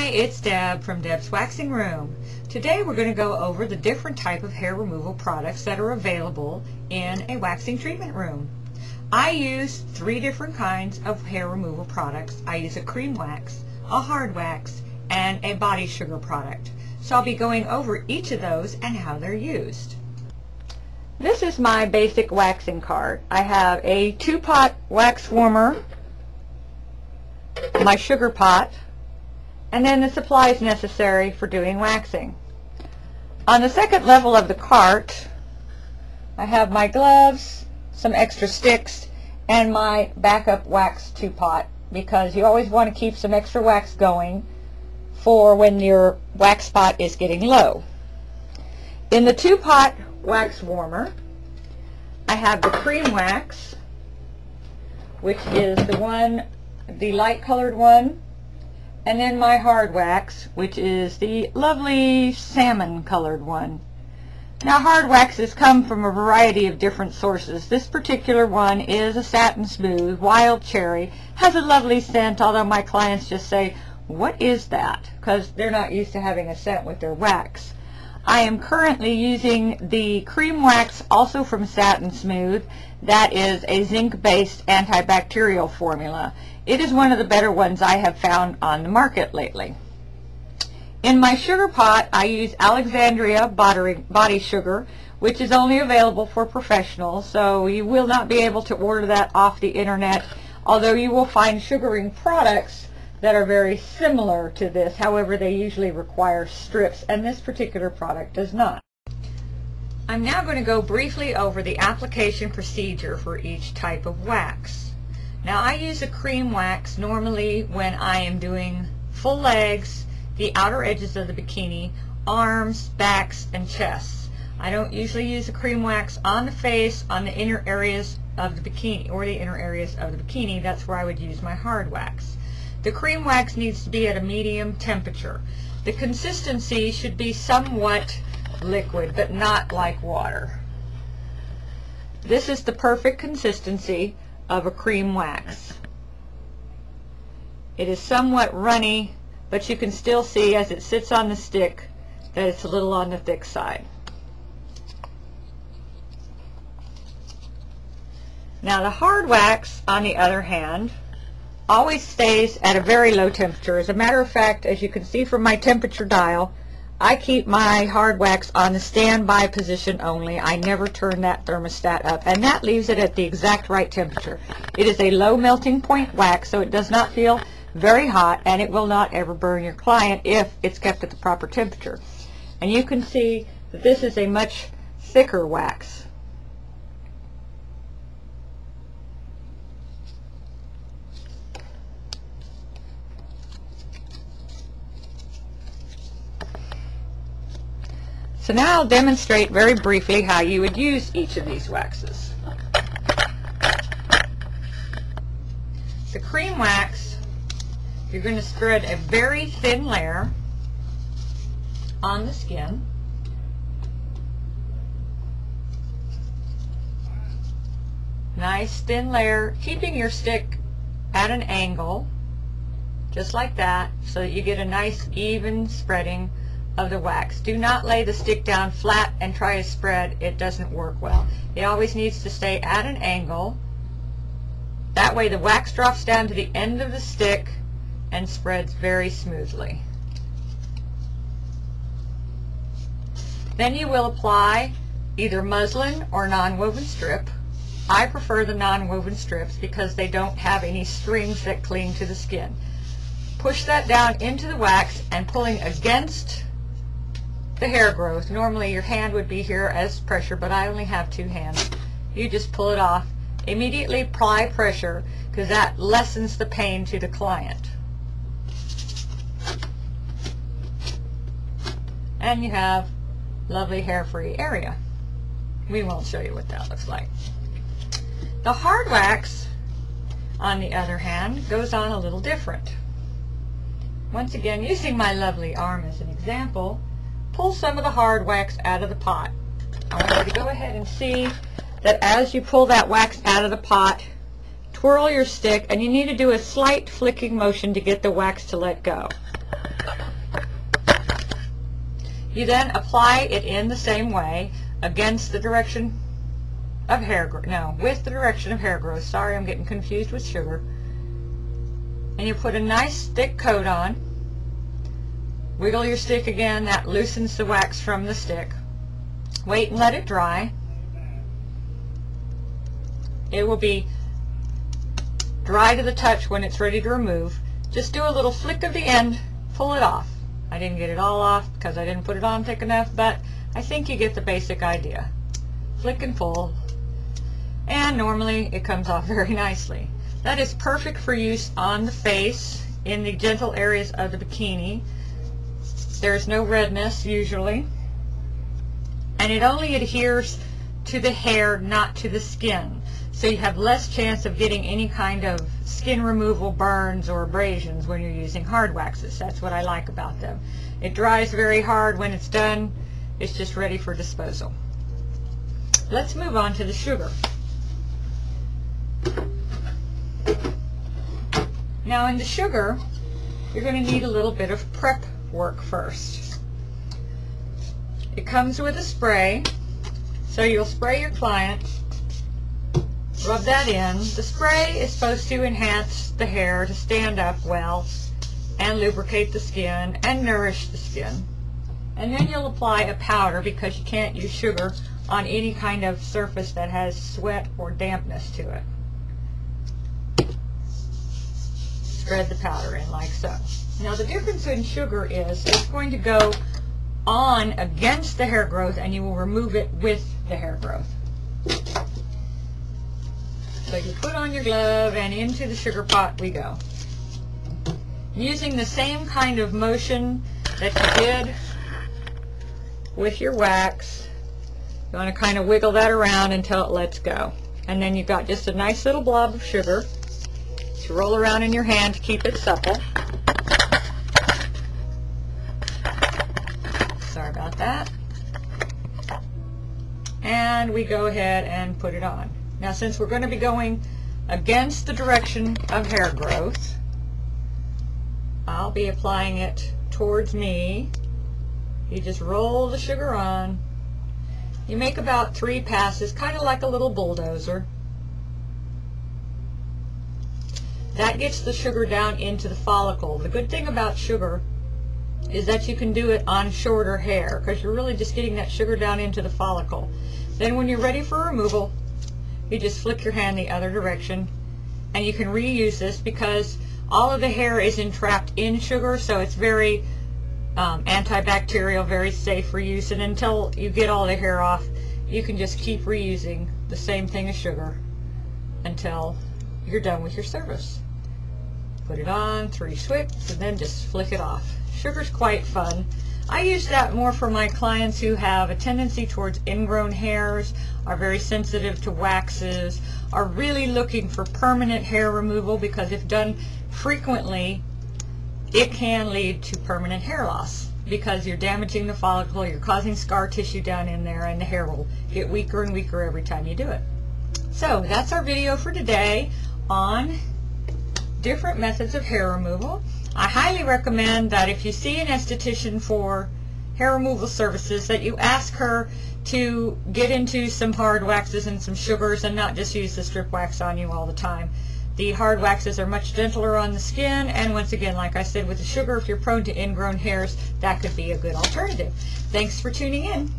Hi, it's Deb from Deb's Waxing Room. Today we're going to go over the different type of hair removal products that are available in a waxing treatment room. I use 3 different kinds of hair removal products. I use a cream wax, a hard wax, and a body sugar product. So I'll be going over each of those and how they're used. This is my basic waxing cart. I have a 2-pot wax warmer, my sugar pot, and then the supplies necessary for doing waxing. On the second level of the cart, I have my gloves, some extra sticks, and my backup wax 2-pot, because you always want to keep some extra wax going for when your wax pot is getting low. In the 2-pot wax warmer, I have the cream wax, which is the light colored one, and then my hard wax, which is the lovely salmon colored one. Now, hard waxes come from a variety of different sources. This particular one is a satin smooth, wild cherry, has a lovely scent, although my clients just say, "What is that?" because they're not used to having a scent with their wax. I am currently using the cream wax, also from Satin Smooth. That is a zinc-based antibacterial formula. It is one of the better ones I have found on the market lately. In my sugar pot, I use Alexandria body sugar, which is only available for professionals, so you will not be able to order that off the internet, although you will find sugaring products that are very similar to this. However, they usually require strips, and this particular product does not. I'm now going to go briefly over the application procedure for each type of wax. Now, I use a cream wax normally when I am doing full legs, the outer edges of the bikini, arms, backs, and chests. I don't usually use a cream wax on the face, on the inner areas of the bikini, or the inner areas of the bikini. That's where I would use my hard wax. The cream wax needs to be at a medium temperature. The consistency should be somewhat liquid, but not like water. This is the perfect consistency of a cream wax. It is somewhat runny, but you can still see as it sits on the stick that it's a little on the thick side. Now, the hard wax, on the other hand, always stays at a very low temperature. As a matter of fact, as you can see from my temperature dial, I keep my hard wax on the standby position only. I never turn that thermostat up, and that leaves it at the exact right temperature. It is a low melting point wax, so it does not feel very hot, and it will not ever burn your client if it's kept at the proper temperature. And you can see that this is a much thicker wax. So now I'll demonstrate very briefly how you would use each of these waxes. The cream wax, you're going to spread a very thin layer on the skin. Nice thin layer, keeping your stick at an angle, just like that, so that you get a nice even spreading of the wax. Do not lay the stick down flat and try to spread. It doesn't work well. It always needs to stay at an angle. That way the wax drops down to the end of the stick and spreads very smoothly. Then you will apply either muslin or non-woven strip. I prefer the non-woven strips because they don't have any strings that cling to the skin. Push that down into the wax and pulling against the hair growth. Normally your hand would be here as pressure, but I only have 2 hands. You just pull it off. Immediately apply pressure, because that lessens the pain to the client. And you have lovely hair-free area. We won't show you what that looks like. The hard wax, on the other hand, goes on a little different. Once again, using my lovely arm as an example, pull some of the hard wax out of the pot. I want you to go ahead and see that as you pull that wax out of the pot, twirl your stick, and you need to do a slight flicking motion to get the wax to let go. You then apply it in the same way against the direction of hair growth. No, with the direction of hair growth. Sorry, I'm getting confused with sugar. And you put a nice thick coat on. Wiggle your stick again. That loosens the wax from the stick. Wait and let it dry. It will be dry to the touch when it's ready to remove. Just do a little flick of the end, pull it off. I didn't get it all off because I didn't put it on thick enough, but I think you get the basic idea. Flick and pull, and normally it comes off very nicely. That is perfect for use on the face, in the gentle areas of the bikini. There's no redness usually, and it only adheres to the hair, not to the skin. So you have less chance of getting any kind of skin removal burns or abrasions when you're using hard waxes. That's what I like about them. It dries very hard. When it's done, it's just ready for disposal. Let's move on to the sugar. Now in the sugar, you're going to need a little bit of prep work first. It comes with a spray, so you'll spray your client. Rub that in. The spray is supposed to enhance the hair to stand up well and lubricate the skin and nourish the skin. And then you'll apply a powder because you can't use sugar on any kind of surface that has sweat or dampness to it. Spread the powder in like so. Now the difference in sugar is it's going to go on against the hair growth and you will remove it with the hair growth. So you put on your glove and into the sugar pot we go. Using the same kind of motion that you did with your wax, you want to kind of wiggle that around until it lets go. And then you've got just a nice little blob of sugar to roll around in your hand to keep it supple. Sorry about that. And we go ahead and put it on. Now since we're going to be going against the direction of hair growth, I'll be applying it towards me. You just roll the sugar on. You make about 3 passes, kind of like a little bulldozer. That gets the sugar down into the follicle. The good thing about sugar is that you can do it on shorter hair because you're really just getting that sugar down into the follicle. Then when you're ready for removal, you just flick your hand the other direction, and you can reuse this because all of the hair is entrapped in sugar, so it's very antibacterial, very safe for use, and until you get all the hair off, you can just keep reusing the same thing as sugar until you're done with your service. Put it on, 3 swipes, and then just flick it off. Sugar's quite fun. I use that more for my clients who have a tendency towards ingrown hairs, are very sensitive to waxes, are really looking for permanent hair removal because if done frequently, it can lead to permanent hair loss because you're damaging the follicle, you're causing scar tissue down in there, and the hair will get weaker and weaker every time you do it. So that's our video for today on different methods of hair removal. I highly recommend that if you see an esthetician for hair removal services that you ask her to get into some hard waxes and some sugars and not just use the strip wax on you all the time. The hard waxes are much gentler on the skin, and once again, like I said with the sugar, if you're prone to ingrown hairs, that could be a good alternative. Thanks for tuning in.